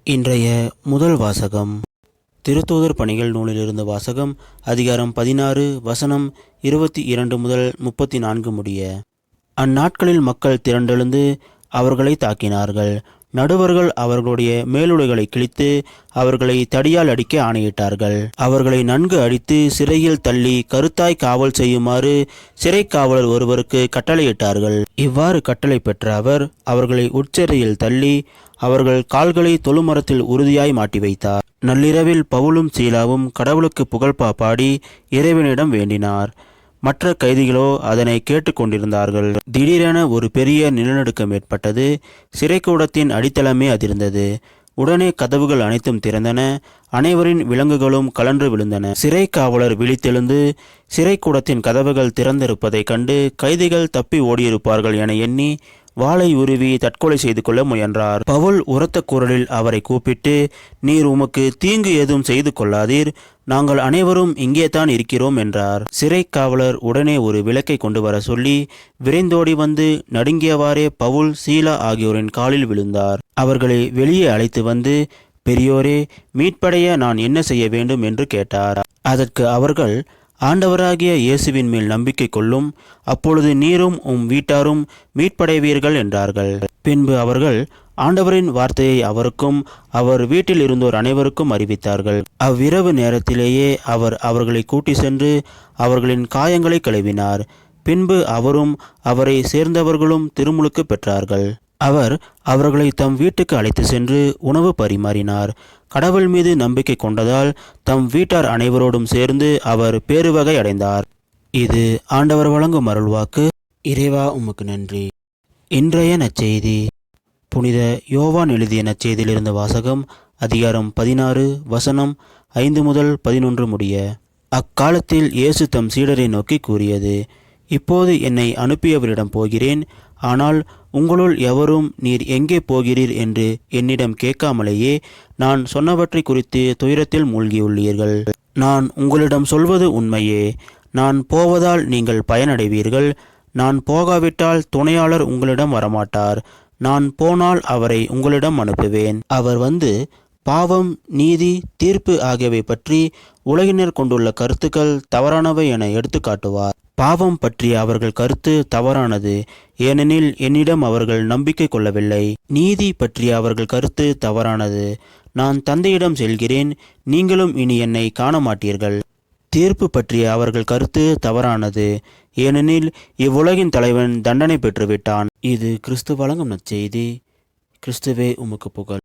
இன்றைய முதல் வாசகம் திருத்தூதர் பணிகள் நூலிலிருந்து வாசகம். அதிகாரம் 16 வசனம் 22 முதல் 34 முடிய. அந்நாட்களில் மக்கள் திரண்டெழுந்து அவர்களை தாக்கினார்கள். நடுவர்கள் அவர்களுடைய மேலுடைகளை கிழித்து அவர்களை தடியால் அடிக்க ஆணையிட்டார்கள். அவர்களை நன்கு அடித்து சிறையில் தள்ளி கருத்தாய் காவல் செய்யுமாறு சிறை காவலர் ஒருவருக்கு கட்டளையிட்டார்கள். இவ்வாறு கட்டளை பெற்ற அவர் அவர்களை உட்சிறையில் தள்ளி அவர்கள் கால்களை தொழுமரத்தில் உறுதியாய் மாட்டி வைத்தார். நள்ளிரவில் பவுலும் சீலாவும் கடவுளுக்கு புகழ்பா பாடி இறைவனிடம் வேண்டினார். மற்ற கைதிகளோ அதனை கேட்டுக்கொண்டிருந்தார்கள். திடீரென ஒரு பெரிய நிலநடுக்கம் ஏற்பட்டது. சிறைக்கூடத்தின் அடித்தளமே அதிர்ந்தது. உடனே கதவுகள் அனைத்தும் திறந்தன. அனைவரின் விலங்குகளும் கலன்று விழுந்தன. சிறை காவலர் விழித்தெழுந்து சிறைக்கூடத்தின் கதவுகள் திறந்திருப்பதைக் கண்டு கைதிகள் தப்பி ஓடியிருப்பார்கள் என எண்ணி வாளை உருவி தற்கொலை செய்து கொள்ள முயன்றார். பவுல் உரத்த குரலில் அவரை கூப்பிட்டு, நீர் உமக்கு தீங்கு ஏதும் செய்து கொள்ளாதீர், நாங்கள் அனைவரும் இங்கேதான் இருக்கிறோம் என்றார். சிறை காவலர் உடனே ஒரு விளக்கை கொண்டு வர சொல்லி விரைந்தோடி வந்து நடுங்கியவாறே பவுல் சீலா ஆகியோரின் காலில் விழுந்தார். அவர்களை வெளியே அழைத்து வந்து, பெரியோரே, மீட்படைய நான் என்ன செய்ய வேண்டும் என்று கேட்டார். அதற்கு அவர்கள், ஆண்டவராகிய இயேசுவின் மேல் நம்பிக்கை கொள்ளும், அப்பொழுது நீரும் வீட்டாரும் மீட்படைவீர்கள் என்றார்கள். பின்பு அவர்கள் ஆண்டவரின் வார்த்தையை அவருக்கும் அவர் வீட்டில் இருந்தோர் அனைவருக்கும் அறிவித்தார்கள். அவ்விரவு நேரத்திலேயே அவர் அவர்களை கூட்டி சென்று அவர்களின் காயங்களை கழுவினார். பின்பு அவரும் அவரை சேர்ந்தவர்களும் திருமுழுக்கு பெற்றார்கள். அவர் அவர்களை தம் வீட்டுக்கு அழைத்து சென்று உணவு பரிமாறினார். கடவுள் மீது நம்பிக்கை கொண்டதால் தம் வீட்டார் அனைவரோடும் சேர்ந்து அவர் பேருவகை அடைந்தார். இது ஆண்டவர் வழங்கும் அருள்வாக்கு. இறைவா உமக்கு நன்றி. இன்றைய நற்செய்தி புனித யோவான் எழுதிய நற்செய்தியிலிருந்து வாசகம். அதிகாரம் 16 வசனம் 5 முதல் 11 முடிய. அக்காலத்தில் இயேசு தம் சீடரை நோக்கி கூறியது, இப்போது என்னை அனுப்பியவரிடம் போகிறேன். ஆனால் உங்களுள் எவரும் நீர் எங்கே போகிறீர் என்று என்னிடம் கேட்காமலேயே நான் சொன்னவற்றை குறித்து துயரத்தில் மூழ்கியுள்ளீர்கள். நான் உங்களிடம் சொல்வது உண்மையே. நான் போவதால் நீங்கள் பயனடைவீர்கள். நான் போகாவிட்டால் துணையாளர் உங்களிடம் வரமாட்டார். நான் போனால் அவரை உங்களிடம் அனுப்புவேன். அவர் வந்து பாவம், நீதி, தீர்ப்பு ஆகியவை பற்றி உலகினர் கொண்டுள்ள கருத்துக்கள் தவறானவை என எடுத்து காட்டுவார். பாவம் பற்றிய அவர்கள் கருத்து தவறானது, ஏனெனில் என்னிடம் அவர்கள் நம்பிக்கை கொள்ளவில்லை. நீதி பற்றிய அவர்கள் கருத்து தவறானது, நான் தந்தையிடம் செல்கிறேன், நீங்களும் இனி என்னை காண மாட்டீர்கள். தீர்ப்பு பற்றிய அவர்கள் கருத்து தவறானது, ஏனெனில் இவ்வுலகின் தலைவன் தண்டனை பெற்றுவிட்டான். இது கிறிஸ்து வழங்கும் நற்செய்தி. கிறிஸ்துவே உமக்கு புகழ்.